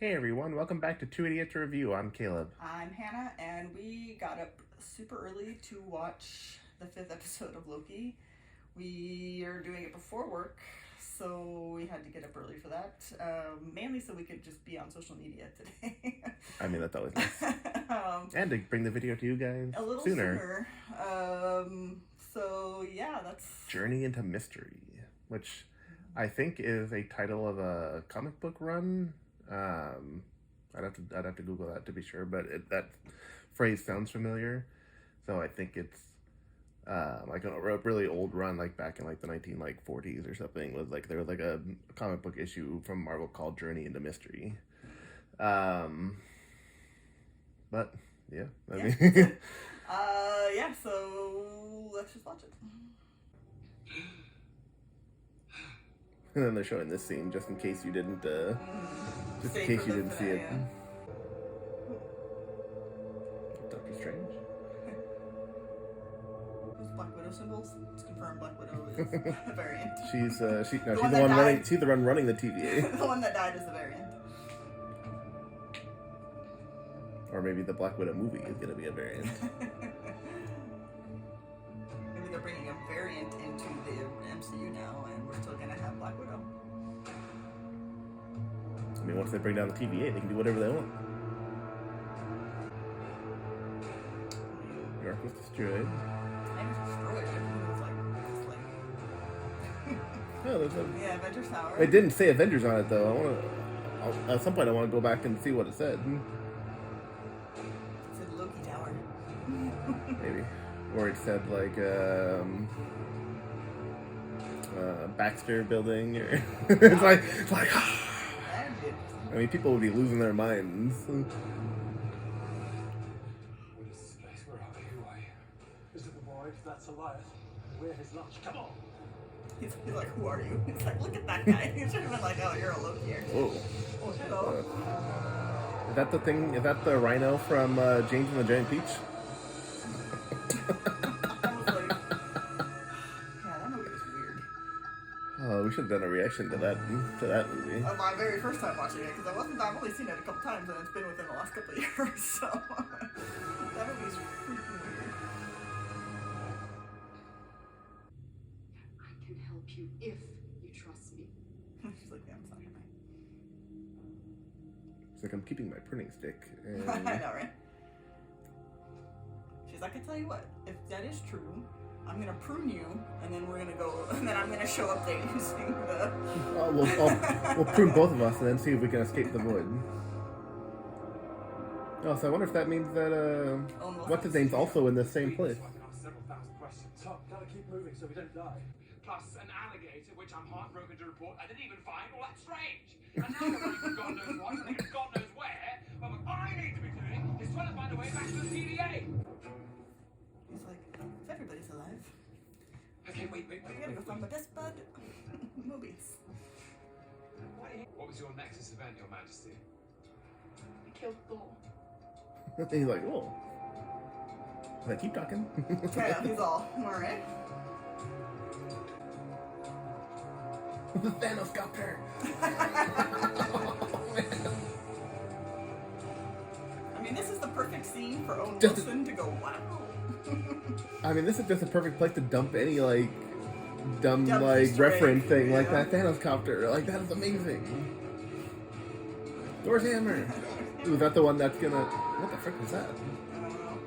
Hey everyone, welcome back to Two Idiots Review. I'm Caleb. I'm Hannah, and we got up super early to watch the 5th episode of Loki. We are doing it before work, so we had to get up early for that. Mainly so we could just be on social media today. I mean, that's always nice. And to bring the video to you guys a little sooner. So yeah, that's Journey into Mystery, which I think is a title of a comic book run. I'd have to Google that to be sure, but that phrase sounds familiar. So I think it's like a really old run, like back in like the 1940s or something. Was like there was like a comic book issue from Marvel called Journey into Mystery. But yeah, I mean, yeah. So let's just watch it. And then they're showing this scene just in case you didn't, see it. Yeah. Doctor Strange. Those Black Widow symbols. It's confirmed Black Widow is a variant. She's the one one that running. died. She's the one running the TVA. The one that died is the variant. Or maybe the Black Widow movie is gonna be a variant. Maybe they're bringing a variant into the MCU now, and we're still gonna have Black Widow. I mean, once they bring down the TVA, they can do whatever they want. New York was destroyed. I was destroyed. Everything was like. Oh, there's a. Yeah, Avengers Tower. It didn't say Avengers on it though. At some point, I want to go back and see what it said. It said Loki Tower. Maybe, or it said like Baxter Building, or it's like. I mean, people would be losing their minds. What is this place? Where are we? Who are you? Is it the boy? That's Elias. We're his lunch. Come on! He's like, who are you? He's like, look at that guy. He should have been like, oh, you're a Loki. Whoa. Oh, hello. Is that the thing? Is that the rhino from James and the Giant Peach? I was like, yeah, that movie was weird. Oh, we should have done a reaction to that movie. My very first time watching it, because I've only seen it a couple times, and it's been within the last couple of years, so that movie's freaking weird. I can help you if you trust me. She's like, yeah, I'm sorry. It's like I'm keeping my printing stick. And... I know, right? She's like, I tell you what, if that is true, I'm gonna prune you, and then we're gonna go, and then I'm gonna show up there using the. We'll prune both of us and then see if we can escape the void. Oh, so I wonder if that means that what's his name's also in the same place. Several thousand questions. So, gotta keep moving so we don't die. Plus an alligator, which I'm heartbroken to report I didn't even find all that strange. And now I'm running from God knows what, and God knows where. But what I need to be doing is trying to find a way back to the TVA. He's like, if everybody's alive, Okay, wait. I gotta go find my best bud. Movies. What was your Nexus event, Your Majesty? I killed Thor. He's like, oh. Should I keep talking? Yeah, he's all right. The thanoscopter. I mean, this is the perfect scene for Owen Just- Wilson to go, wow. I mean, this is just a perfect place to dump any like dumb Dump like Easter reference egg, thing like yeah. that thanoscopter. Like that is amazing. Thor's hammer. Ooh, is that the one that's gonna? What the frick was that? I don't know.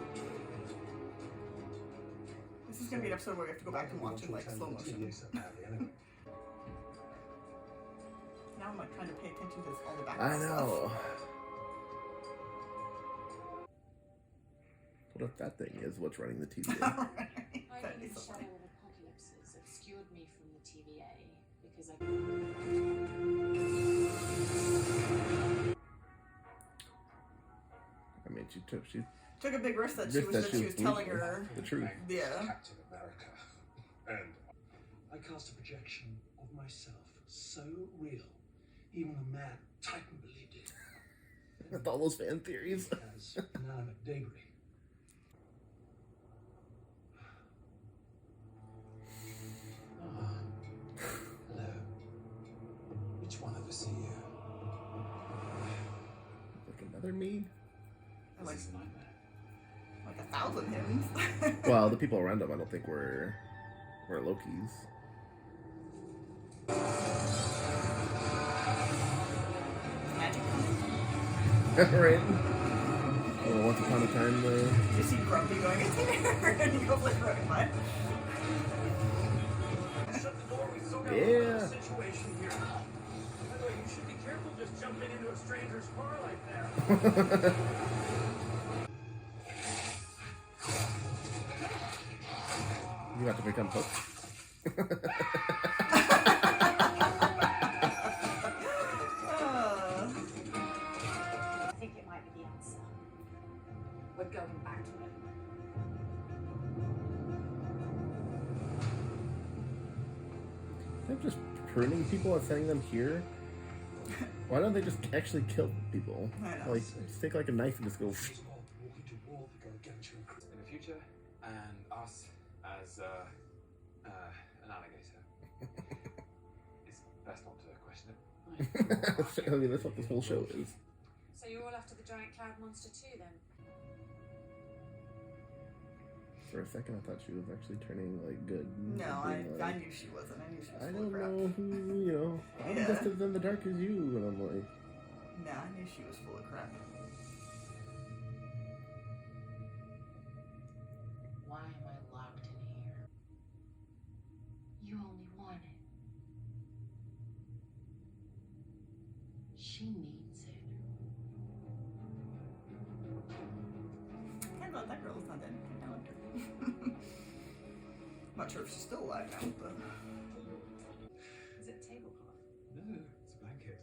This is gonna be an episode where we have to go back and watch it like slow motion. Now I'm like trying to pay attention to all the back I stuff. know. What if that thing is what's running the TV? Alright. I That'd be think the so shadow funny. of apocalypses obscured me from the TVA because I. I mean, she Took a big risk that she Risk was, that that she was telling her. the truth. Yeah. Captain America. And I cast a projection of myself so real, even the mad Titan believed it. With all those fan theories. As inanimate debris. Hello. Which one of us are you? another me? Like, This is a nightmare. like 1,000 hymns. Well, the people around him, I don't think were Loki's. Magic. Right? Well, once upon a time, You see Grumpy going in there, and he goes like running by. Shut the door. We still got a Yeah. situation here. By the way, you should be careful just jumping into a stranger's car like that. you have to become Pope. I think it might be the answer. We're going back to it. They're just pruning people and sending them here. Why don't they just actually kill people? I know. Like, just take like a knife and just go. It's all walking to wall to go against you. In the future, and us as an alligator. It's best not to question it. I mean, that's what this whole show is. So you're all after the giant cloud monster too, then? For a second, I thought she was actually turning like good. No, Being, I knew she wasn't. I knew she was I full of don't crap. know who, I'm Yeah. just as in the dark as you, and I'm like, No, I knew she was full of crap. Why am I locked in here? You only want it. She needs it. I thought that girl was not dead. I liked her. I'm not sure if she's still alive now, but Is it a tablecloth? No, it's a blanket.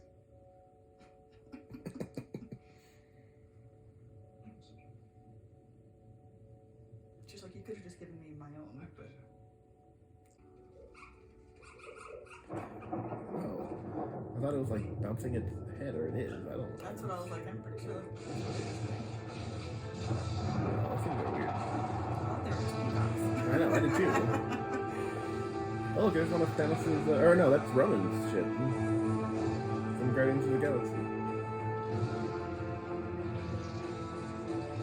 Thank you. she's like, you could have just given me my own. My But oh, I thought it was like bouncing its head, or it is. I don't know. that's what I was like. I'm pretty sure. That seems weird. Oh, there was peacocks. I know, I did too. Oh, look, there's one of Thanos's, or no, that's Roman's ship. From Guardians of the Galaxy.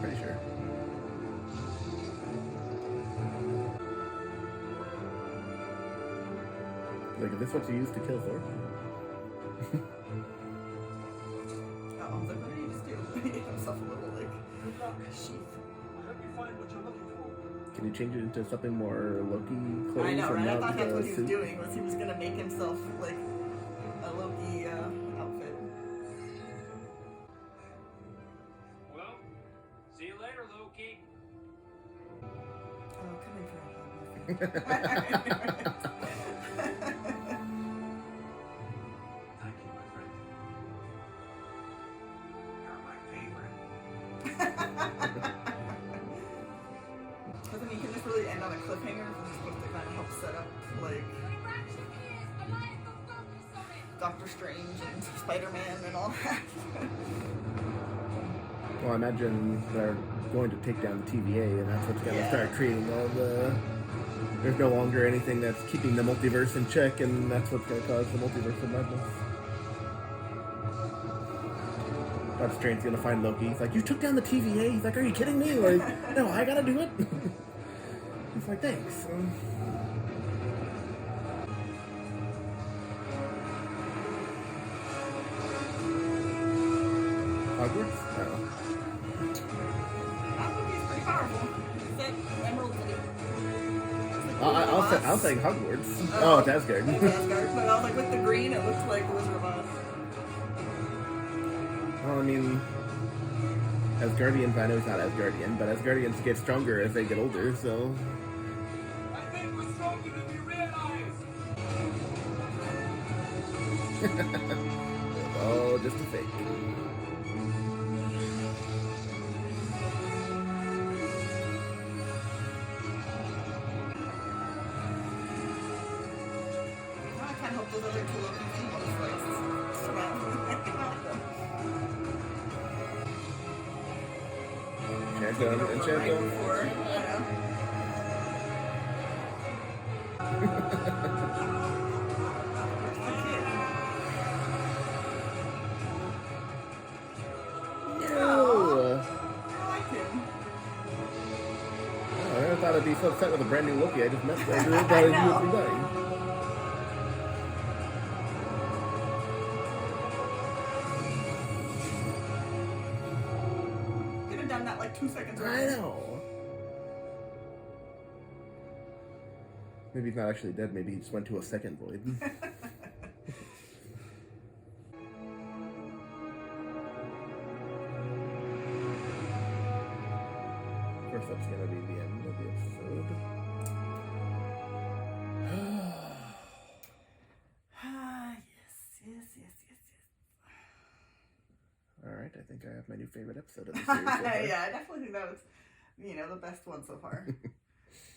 Pretty sure. Like, is this what you used to kill Thor? Oh, I was like, what did he just do? He gave himself a little, like, Good luck. sheath. I hope you find what you're looking for. Can you change it into something more Loki clothes? I know, and right? I not thought that's the what he was suit? doing, was he was gonna make himself, like, a Loki, outfit. Well, see you later, Loki. Oh, come in for a hug, my friend. Thank you, my friend. You're my favorite. Because I mean, can this really end on a cliffhanger? If it's supposed to kind of help set up, like, Doctor Strange and Spider-Man and all that. Well, I imagine they're going to take down the TVA, and that's what's going to Yeah. start creating all the. There's no longer anything that's keeping the multiverse in check, and that's what's going to cause the multiverse of madness. Doctor Strange's going to find Loki. He's like, "You took down the TVA." He's like, "Are you kidding me? Like, no, I gotta do it." He's like, "Thanks." Hogwarts? No. That movie's pretty powerful. It's that Emerald City. I'll say Hogwarts. Oh, it's Asgard. It's Asgard, but I was like, with the green, it looks like Wizard of Oz. Well, I mean, Asgardians, I know it's not Asgardian, but Asgardians get stronger as they get older, so. I think we're stronger than you realize. Oh, just a fake. I can't help those other two Loki females, like, surround them. Enchantum, Right Enchantum. before, you know. be so upset with a brand new Loki I just met. I thought he would be dying. Could have done that like 2 seconds I earlier. know. Maybe he's not actually dead. Maybe he just went to a second void. Of course, that's gonna be the end of the episode. Yes. All right, I think I have my new favorite episode of the series. So far. Yeah, I definitely think that was, the best one so far.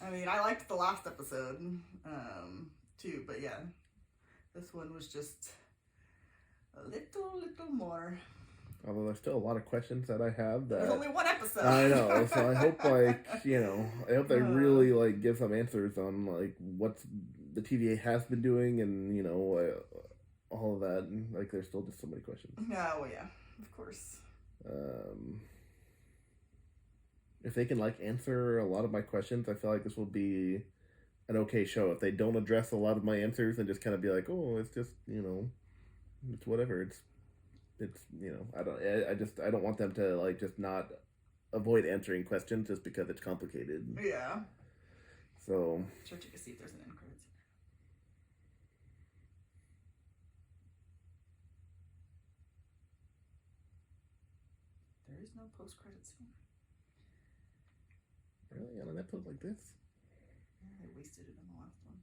I mean, I liked the last episode, too, but yeah, this one was just a little more. Although there's still a lot of questions that I have that There's only one episode. I know, so I hope I hope they really give some answers on what the TVA has been doing and all of that. And, there's still just so many questions. No, well, yeah, of course. If they can answer a lot of my questions, I feel like this will be an okay show. If they don't address a lot of my answers and just kind of be like, oh, it's just it's whatever. It's I don't want them to just not avoid answering questions just because it's complicated. Yeah. So. Sure, check to see if there's an end credits. There is no post credit scene. Really, on an episode like this? Yeah, they wasted it in the last one.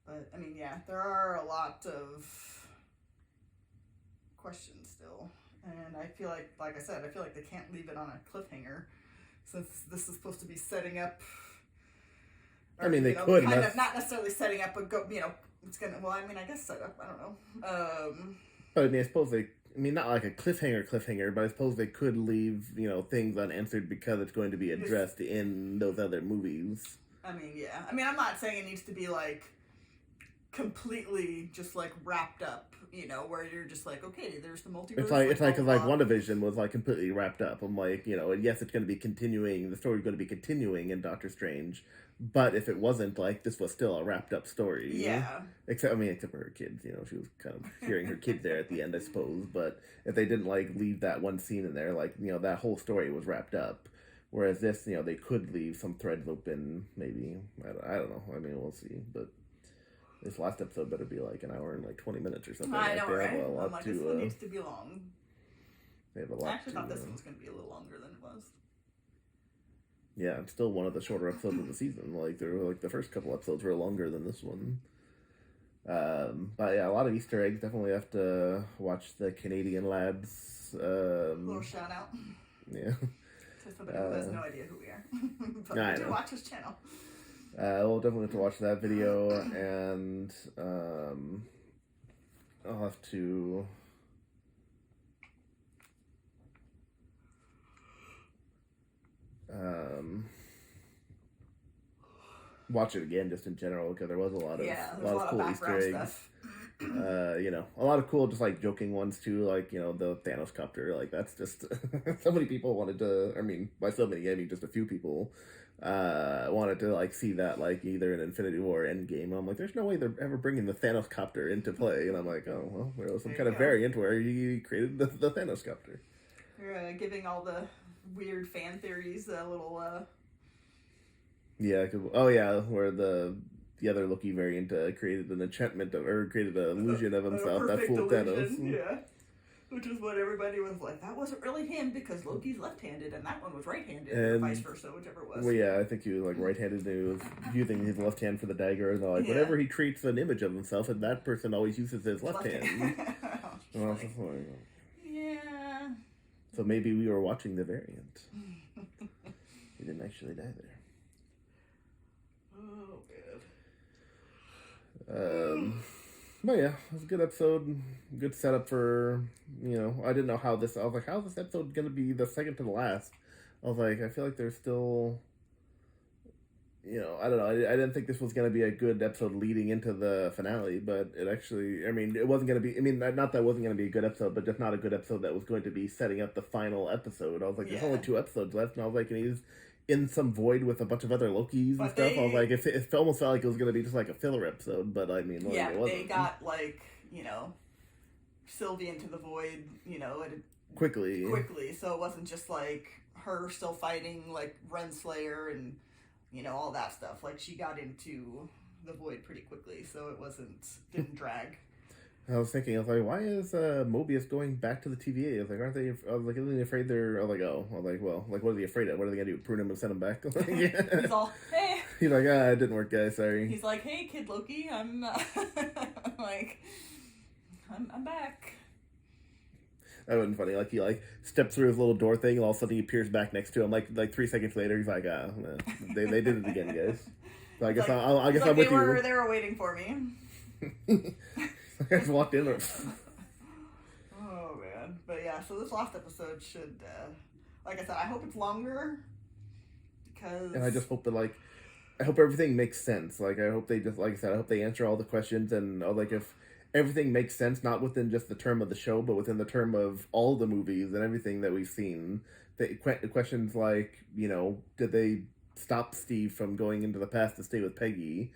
But I mean, yeah, there are a lot of questions still, and I feel like I said, I feel like they can't leave it on a cliffhanger, since this is supposed to be setting up. Or, I mean, they could kind of not necessarily setting up, but it's gonna. Well, I mean, I guess set up. I don't know. But I mean, I suppose they. I mean, not like a cliffhanger, but I suppose they could leave things unanswered because it's going to be addressed in those other movies. I mean, yeah. I mean, I'm not saying it needs to be completely just wrapped up, where you're just okay, there's the multiverse. It's like WandaVision was completely wrapped up. I'm yes, it's going to be continuing. The story's going to be continuing in Doctor Strange, but if it wasn't, this was still a wrapped up story. Yeah. Except for her kids. She was kind of hearing her kids there at the end, I suppose. But if they didn't leave that one scene in there, that whole story was wrapped up. Whereas this, they could leave some threads open. Maybe I don't know. I mean, we'll see, but. This last episode better be an hour and 20 minutes or something. I know, they right? have a lot this one needs to be long. They have a lot. I actually thought this one was going to be a little longer than it was. Yeah, it's still one of the shorter episodes of the season. There were the first couple episodes were longer than this one. But yeah, a lot of Easter eggs. Definitely have to watch the Canadian lads. Little shout out. Yeah. To somebody who has no idea who we are, but I we do know. watch his channel. We'll definitely have to watch that video, and I'll have to watch it again just in general because there was a lot of cool Easter eggs. Stuff. A lot of cool just joking ones too, the thanoscopter. That's just so many people wanted to. I mean, by so many, I mean just a few people. Wanted to see that either in Infinity War or Endgame. I'm there's no way they're ever bringing the thanoscopter into play, and I'm oh well, there was some kind of variant where he created the thanoscopter. You're giving all the weird fan theories a little. Yeah, where the other Loki variant created an enchantment or created an illusion of himself that fooled Thanos. Yeah. Which is what everybody was that wasn't really him because Loki's left-handed and that one was right-handed, or vice versa, whichever it was. Well, yeah, I think he was right-handed and he was using his left hand for the dagger, and whenever he creates an image of himself, and that person always uses his left hand. And I was just yeah. So maybe we were watching the variant. He didn't actually die there. Oh, man. But yeah, it was a good episode. Good setup for, I didn't know how this, I was how's this episode going to be the second to the last? I was I feel like there's still I don't know. I didn't think this was going to be a good episode leading into the finale, but it actually, it wasn't going to be, not that it wasn't going to be a good episode, but just not a good episode that was going to be setting up the final episode. I was like, there's only 2 episodes left, and I was like, and he's in some void with a bunch of other Lokis and stuff. I was like, it almost felt like it was going to be just like a filler episode, but it wasn't. They got, Sylvie into the void, quickly, so it wasn't just, her still fighting, Renslayer and, all that stuff. She got into the void pretty quickly, so didn't drag. I was thinking, why is Mobius going back to the TVA? I was like, aren't they? I was like, isn't he afraid they're? I was like, well, what are they afraid of? What are they gonna do? Prune him and send him back? He's all, hey. He's like, it didn't work, guys. Sorry. He's like, hey, Kid Loki, I'm I'm back. That would have been funny. He steps through his little door thing, and all of a sudden he appears back next to him. Like 3 seconds later, he's like, they did it again, guys. So I guess I'm with you. They were waiting for me. I just walked in. Oh man, but yeah. So this last episode should, like I said, I hope it's longer because. And I just hope that I hope everything makes sense. I hope they just, like I said, I hope they answer all the questions, and if everything makes sense, not within just the term of the show, but within the term of all the movies and everything that we've seen. The questions did they stop Steve from going into the past to stay with Peggy?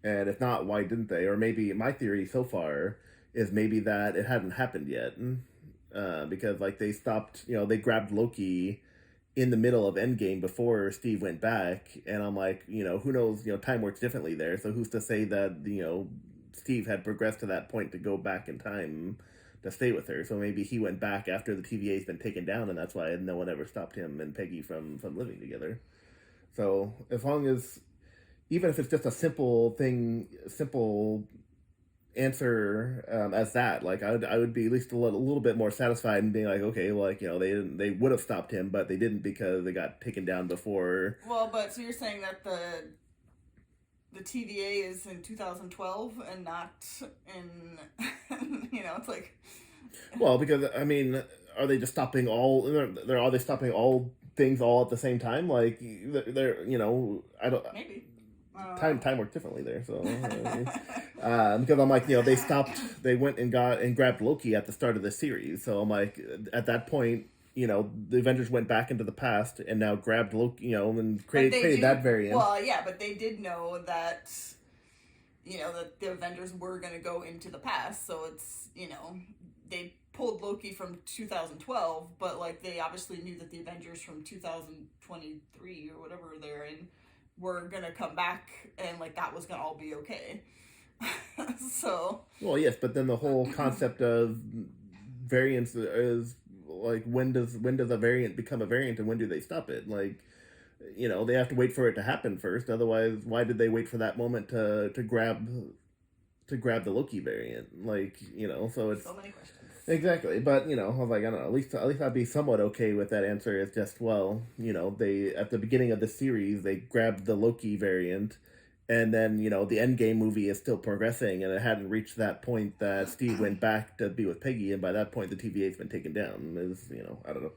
And if not, why didn't they? Or maybe my theory so far is maybe that it hadn't happened yet. Because they stopped, they grabbed Loki in the middle of Endgame before Steve went back. And I'm like, who knows, time works differently there. So who's to say that, Steve had progressed to that point to go back in time to stay with her. So maybe he went back after the TVA's been taken down, and that's why no one ever stopped him and Peggy from living together. So as long as, even if it's just a simple answer as that, I would be at least a little bit more satisfied and being like, okay, they would have stopped him, but they didn't because they got taken down before. Well, but so you're saying that the TVA is in 2012 and not in, it's like. Well, because are they just stopping all? Are they stopping all things all at the same time? They're I don't. Maybe. Time worked differently there, so because I'm like, they went and grabbed Loki at the start of the series, so I'm like, at that point, the Avengers went back into the past and now grabbed Loki, and created that variant. Well, yeah, but they did know that, that the Avengers were going to go into the past, so it's, they pulled Loki from 2012, but they obviously knew that the Avengers from 2023 or whatever they're in were gonna come back, and that was gonna all be okay. So. Well, yes, but then the whole concept of variants is when does a variant become a variant, and when do they stop it? They have to wait for it to happen first. Otherwise, why did they wait for that moment to grab the Loki variant? So it's so many questions. Exactly, but I was like, I don't know. At least I'd be somewhat okay with that answer. It's just, they at the beginning of the series they grabbed the Loki variant, and then the Endgame movie is still progressing, and it hadn't reached that point that Steve went back to be with Peggy, and by that point the TVA's been taken down. Is I don't know.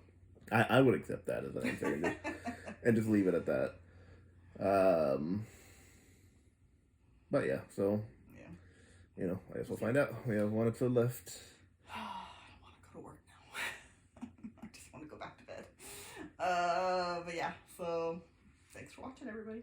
I would accept that as an answer and just leave it at that. But yeah, so yeah, I guess we'll find out. We have 1 episode left. But yeah, so thanks for watching, everybody.